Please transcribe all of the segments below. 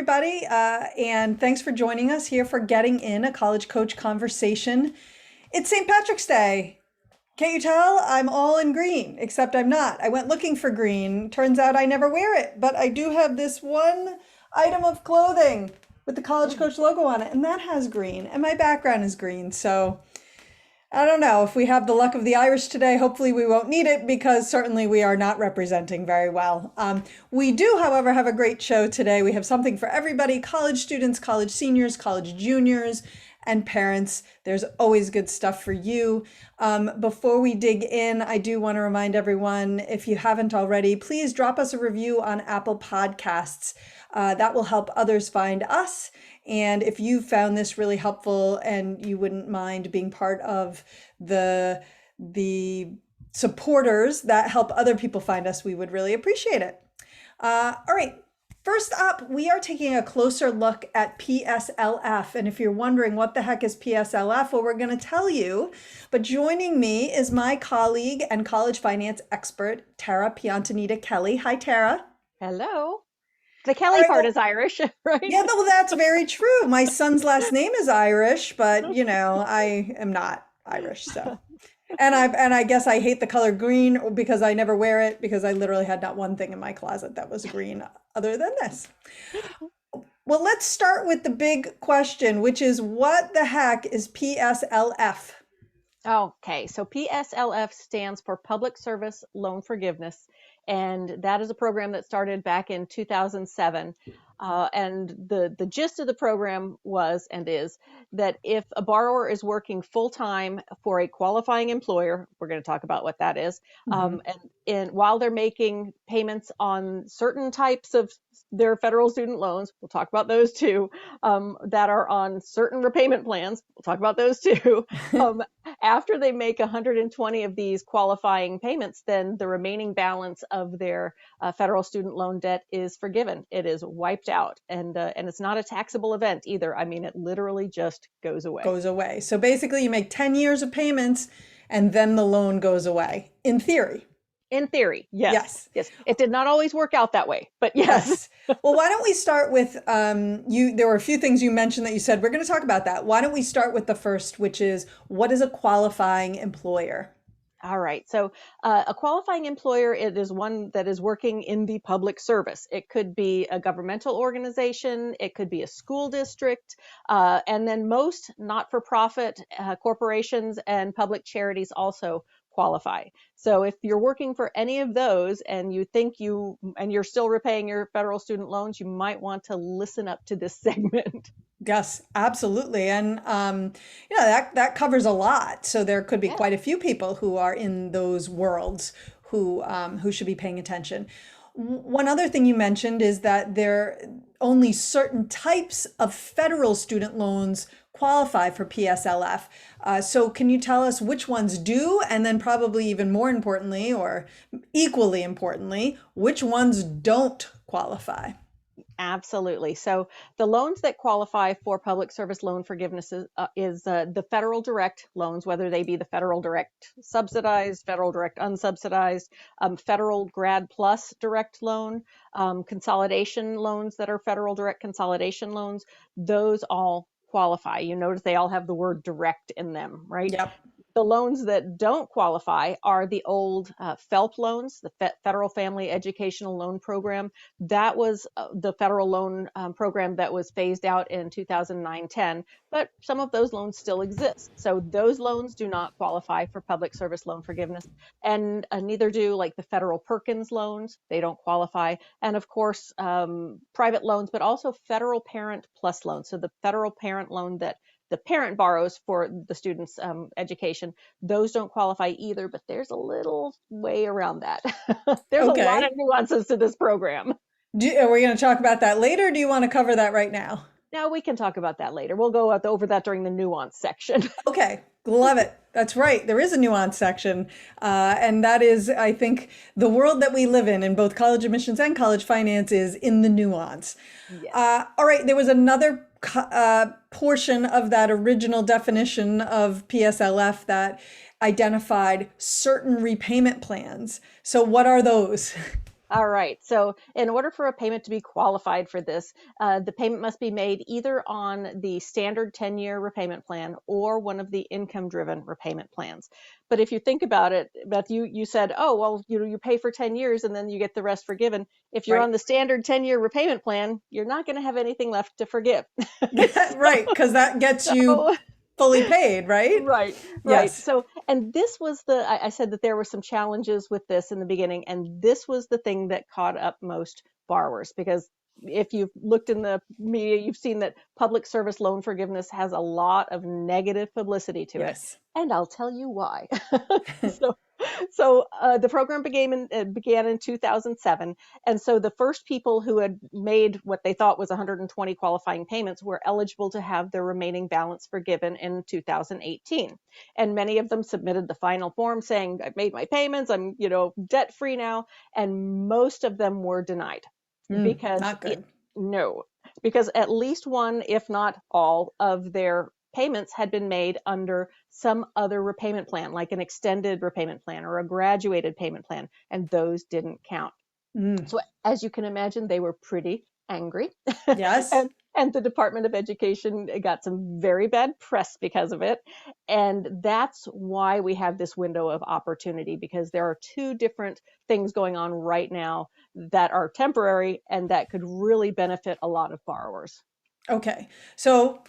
everybody, and thanks for joining us here for Getting In, a College Coach Conversation. It's St. Patrick's Day. Can't you tell? I'm all in green, except I'm not. I went looking for green. Turns out I never wear it, but I do have this one item of clothing with the College Coach logo on it, and that has green, and my background is green, so I don't know. If we have the luck of the Irish today, hopefully we won't need it because certainly we are not representing very well. We do, however, have a great show today. We have something for everybody: college students, college seniors, college juniors, and parents. There's always good stuff for you. Before we dig in, I do want to remind everyone, if you haven't already, please drop us a review on Apple Podcasts. That will help others find us. And if you found this really helpful and you wouldn't mind being part of the supporters that help other people find us, we would really appreciate it. All right. First up, we are taking a closer look at PSLF. And if you're wondering what the heck is PSLF, well, we're going to tell you. But joining me is my colleague and college finance expert, Tara Piantanita Kelly. Hi, Tara. Hello. The Kelly part is Irish, right? Yeah, well, that's very true. My son's last name is Irish, but you know, I am not Irish, so. And I guess I hate the color green because I never wear it, because I literally had not one thing in my closet that was green other than this. Well, let's start with the big question, which is, what the heck is PSLF? Okay, so PSLF stands for Public Service Loan Forgiveness, and that is a program that started back in 2007. And the gist of the program was and is that if a borrower is working full-time for a qualifying employer, we're going to talk about what that is, and while they're making payments on certain types of their federal student loans, we'll talk about those too, that are on certain repayment plans, we'll talk about those too. After they make 120 of these qualifying payments, then the remaining balance of their federal student loan debt is forgiven. It is wiped out, and it's not a taxable event either. I mean, it literally just goes away. Goes away. So basically you make 10 years of payments and then the loan goes away, in theory. In theory, yes. Yes. It did not always work out that way, but yes. Well, why don't we start with, there were a few things you mentioned that you said, we're going to talk about that. Why don't we start with the first, which is, what is a qualifying employer? All right. So a qualifying employer, it is one that is working in the public service. It could be a governmental organization. It could be a school district. And then most not-for-profit corporations and public charities also qualify. So if you're working for any of those and you think you're still repaying your federal student loans, you might want to listen up to this segment. Yes, absolutely. And, that covers a lot. So there could be quite a few people who are in those worlds who should be paying attention. One other thing you mentioned is that only certain types of federal student loans qualify for PSLF. So can you tell us which ones do, and then probably even more importantly, or equally importantly, which ones don't qualify? Absolutely. So the loans that qualify for public service loan forgiveness is the federal direct loans, whether they be the federal direct subsidized, federal direct unsubsidized, federal grad plus direct loan, consolidation loans that are federal direct consolidation loans. Those all qualify. You notice they all have the word direct in them, right? Yep. The loans that don't qualify are the old FELP loans, the Federal Family Educational Loan Program. That was the federal loan program that was phased out in 2009-10, but some of those loans still exist. So those loans do not qualify for public service loan forgiveness, and neither do like the federal Perkins loans. They don't qualify. And of course, private loans, but also federal parent plus loans. So the federal parent loan that the parent borrows for the student's education, those don't qualify either, but there's a little way around that. There's a lot of nuances to this program. Are we going to talk about that later, or do you want to cover that right now? No, we can talk about that later. We'll go over that during the nuance section. Okay, love it. That's right. There is a nuance section. And that is, I think, the world that we live in both college admissions and college finance, is in the nuance. Yes. All right, there was another portion of that original definition of PSLF that identified certain repayment plans. So what are those? All right. So, in order for a payment to be qualified for this, the payment must be made either on the standard 10-year repayment plan or one of the income-driven repayment plans. But if you think about it, Beth, you said, oh, well, you pay for 10 years and then you get the rest forgiven. If you're Right. on the standard 10-year repayment plan, you're not going to have anything left to forgive. Right, because that gets you So, fully paid, right? right, right. Yes. So, and this was I said that there were some challenges with this in the beginning, and this was the thing that caught up most borrowers because if you've looked in the media, you've seen that public service loan forgiveness has a lot of negative publicity to it. Yes. And I'll tell you why. so, the program began in 2007, and so the first people who had made what they thought was 120 qualifying payments were eligible to have their remaining balance forgiven in 2018. And many of them submitted the final form saying, "I've made my payments. I'm, debt free now." And most of them were denied because Not good. no, because at least one, if not all, of their payments had been made under some other repayment plan, like an extended repayment plan or a graduated payment plan, and those didn't count. Mm. So as you can imagine, they were pretty angry. Yes. and the Department of Education got some very bad press because of it. And that's why we have this window of opportunity, because there are two different things going on right now that are temporary and that could really benefit a lot of borrowers. Okay. So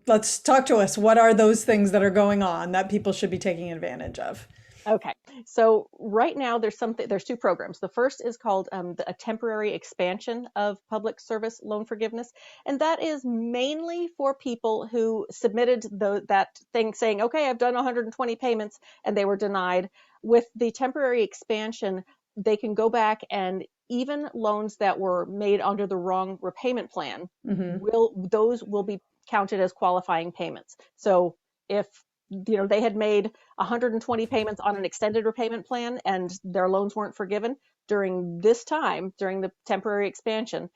let's talk to us. What are those things that are going on that people should be taking advantage of? Okay, so right now there's two programs. The first is called a temporary expansion of public service loan forgiveness, and that is mainly for people who submitted that thing saying, okay, I've done 120 payments, and they were denied. With the temporary expansion, they can go back, and even loans that were made under the wrong repayment plan Hmm. will be counted as qualifying payments. So if they had made 120 payments on an extended repayment plan and their loans weren't forgiven during this time, during the temporary expansion,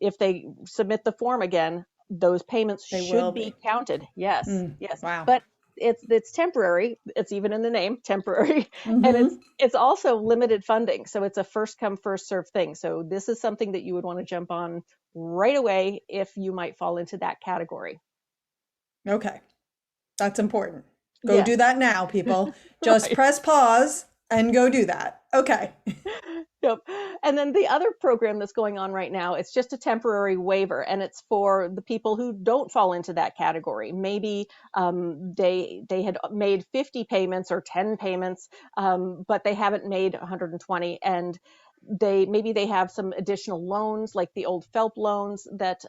if they submit the form again, those payments They will should be. be counted. Yes, yes. Wow. But it's temporary. It's even in the name, temporary, and Hmm. it's also limited funding. So it's a first come first serve thing. So this is something that you would want to jump on right away if you might fall into that category. Okay. That's important. Go Yes, do that now, people. Just right. press pause and go do that. Okay. Yep. And then the other program that's going on right now, it's just a temporary waiver, and it's for the people who don't fall into that category. Maybe they had made 50 payments or 10 payments, but they haven't made 120, and they have some additional loans, like the old FELP loans that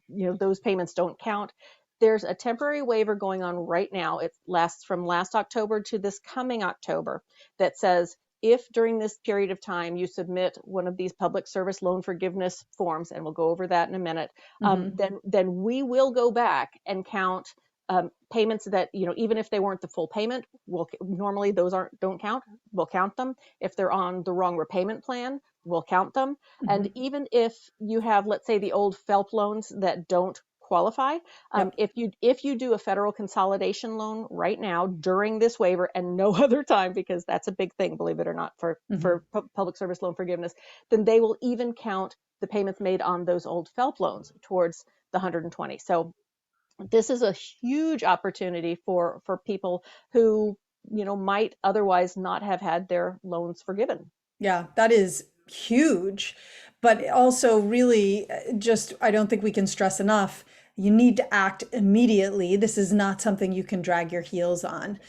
those payments don't count. There's a temporary waiver going on right now. It lasts from last October to this coming October, that says if during this period of time you submit one of these public service loan forgiveness forms, and we'll go over that in a minute, Hmm. then we will go back and count payments that, even if they weren't the full payment, normally those don't count. We'll count them. If they're on the wrong repayment plan, we'll count them. Hmm. And even if you have, let's say, the old FELP loans that don't qualify, Yep. if you do a federal consolidation loan right now during this waiver and no other time, because that's a big thing, believe it or not, for Hmm. public service loan forgiveness, then they will even count the payments made on those old FELP loans towards the 120. So this is a huge opportunity for people who might otherwise not have had their loans forgiven. Yeah, that is huge. But also, really, just I don't think we can stress enough. You need to act immediately. This is not something you can drag your heels on.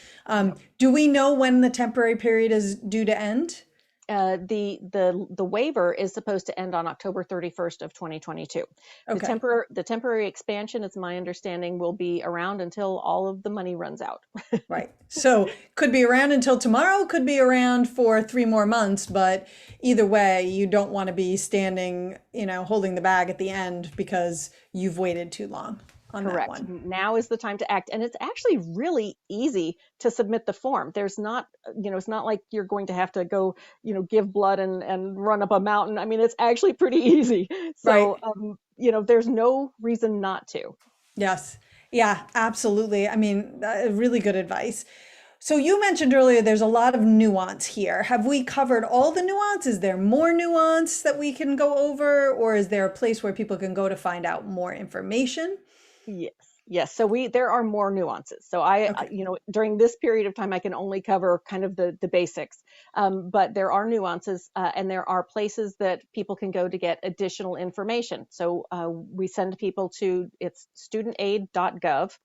Do we know when the temporary period is due to end? The waiver is supposed to end on October 31st of 2022. Okay. The temporary expansion, it's my understanding, will be around until all of the money runs out. Right. So could be around until tomorrow, could be around for 3 more months, but either way, you don't want to be standing, holding the bag at the end because you've waited too long on that Correct. one. Now is the time to act. And it's actually really easy to submit the form. There's not, it's not like you're going to have to go, give blood and run up a mountain. I mean, it's actually pretty easy. So, Right. there's no reason not to. Yes. Yeah, absolutely. I mean, really good advice. So you mentioned earlier there's a lot of nuance here. Have we covered all the nuance? Is there more nuance that we can go over, or is there a place where people can go to find out more information? Yes. Yes. So there are more nuances. So Okay. during this period of time, I can only cover kind of the basics. But there are nuances, and there are places that people can go to get additional information. So we send people to, it's studentaid.gov.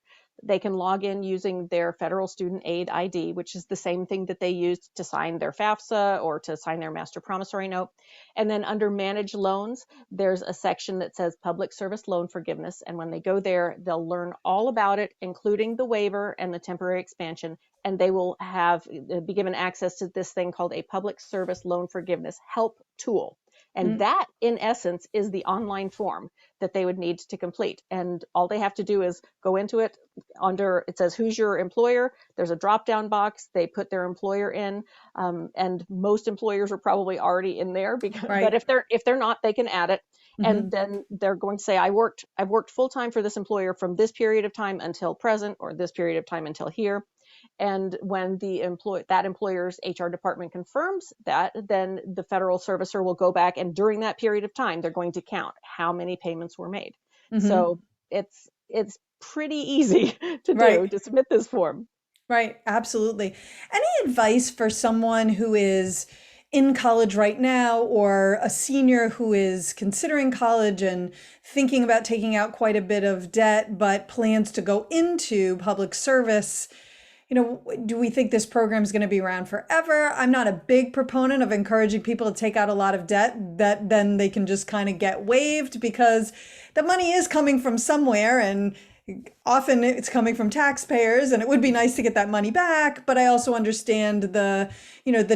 They can log in using their federal student aid ID, which is the same thing that they used to sign their FAFSA or to sign their master promissory note. And then under manage loans, there's a section that says public service loan forgiveness. And when they go there, they'll learn all about it, including the waiver and the temporary expansion. And they will be given access to this thing called a public service loan forgiveness help tool. And Mm, that, in essence, is the online form that they would need to complete. And all they have to do is go into it. Under it says, who's your employer? There's a drop down box. They put their employer in, and most employers are probably already in there. But right. if they're not, they can add it. Hmm. And then they're going to say, I've worked full time for this employer from this period of time until present, or this period of time until here. And when that employer's HR department confirms that, then the federal servicer will go back, and during that period of time, they're going to count how many payments were made. Hmm. So it's pretty easy Right. to submit this form. Right. Absolutely. Any advice for someone who is in college right now, or a senior who is considering college and thinking about taking out quite a bit of debt, but plans to go into public service? Do we think this program is going to be around forever? I'm not a big proponent of encouraging people to take out a lot of debt that then they can just kind of get waived, because the money is coming from somewhere, and often it's coming from taxpayers, and it would be nice to get that money back. But I also understand the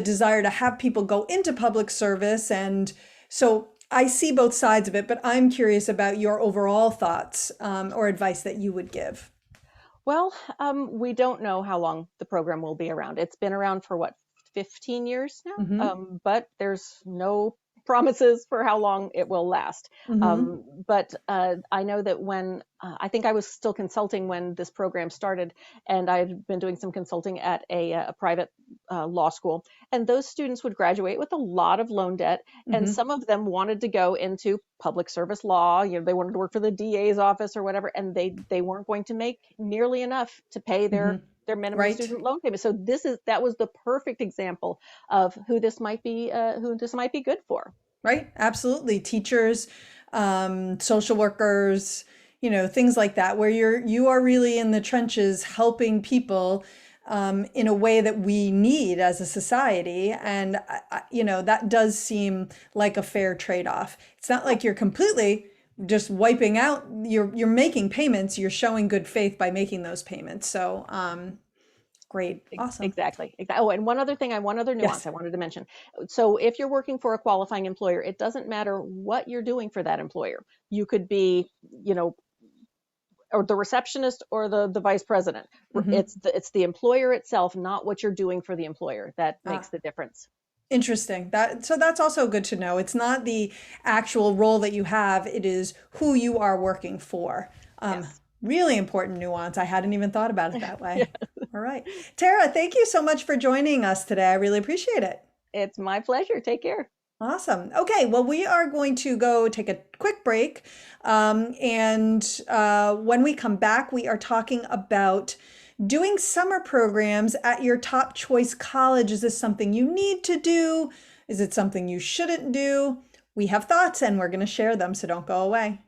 desire to have people go into public service. And so I see both sides of it, but I'm curious about your overall thoughts, or advice that you would give. Well, we don't know how long the program will be around. It's been around for what, 15 years now? Hmm. But there's no promises for how long it will last. Hmm. But I know that when I think I was still consulting when this program started, and I'd been doing some consulting at a private law school, and those students would graduate with a lot of loan debt, and Hmm. some of them wanted to go into public service law. They wanted to work for the DA's office or whatever, and they weren't going to make nearly enough to pay Hmm. their minimum Right. student loan payment. So that was the perfect example of who this might be good for. Right. Absolutely. Teachers, social workers, things like that, where you are really in the trenches helping people, in a way that we need as a society. And, that does seem like a fair trade-off. It's not like you're completely just wiping out, you're making payments, you're showing good faith by making those payments. So, great. Awesome. Exactly. Oh, and one other nuance Yes. I wanted to mention. So if you're working for a qualifying employer, it doesn't matter what you're doing for that employer. You could be, or the receptionist or the vice president. Hmm. It's the employer itself, not what you're doing for the employer, that makes Ah, the difference. interesting. So that's also good to know. It's not the actual role that you have, it is who you are working for. Yes. Really important nuance. I hadn't even thought about it that Yeah. way. All right. Tara, thank you so much for joining us today. I really appreciate it. It's my pleasure. Take care. Awesome. Okay, well, we are going to go take a quick break. And when we come back, we are talking about doing summer programs at your top choice college. Is this something you need to do? Is it something you shouldn't do? We have thoughts, and we're going to share them, so don't go away.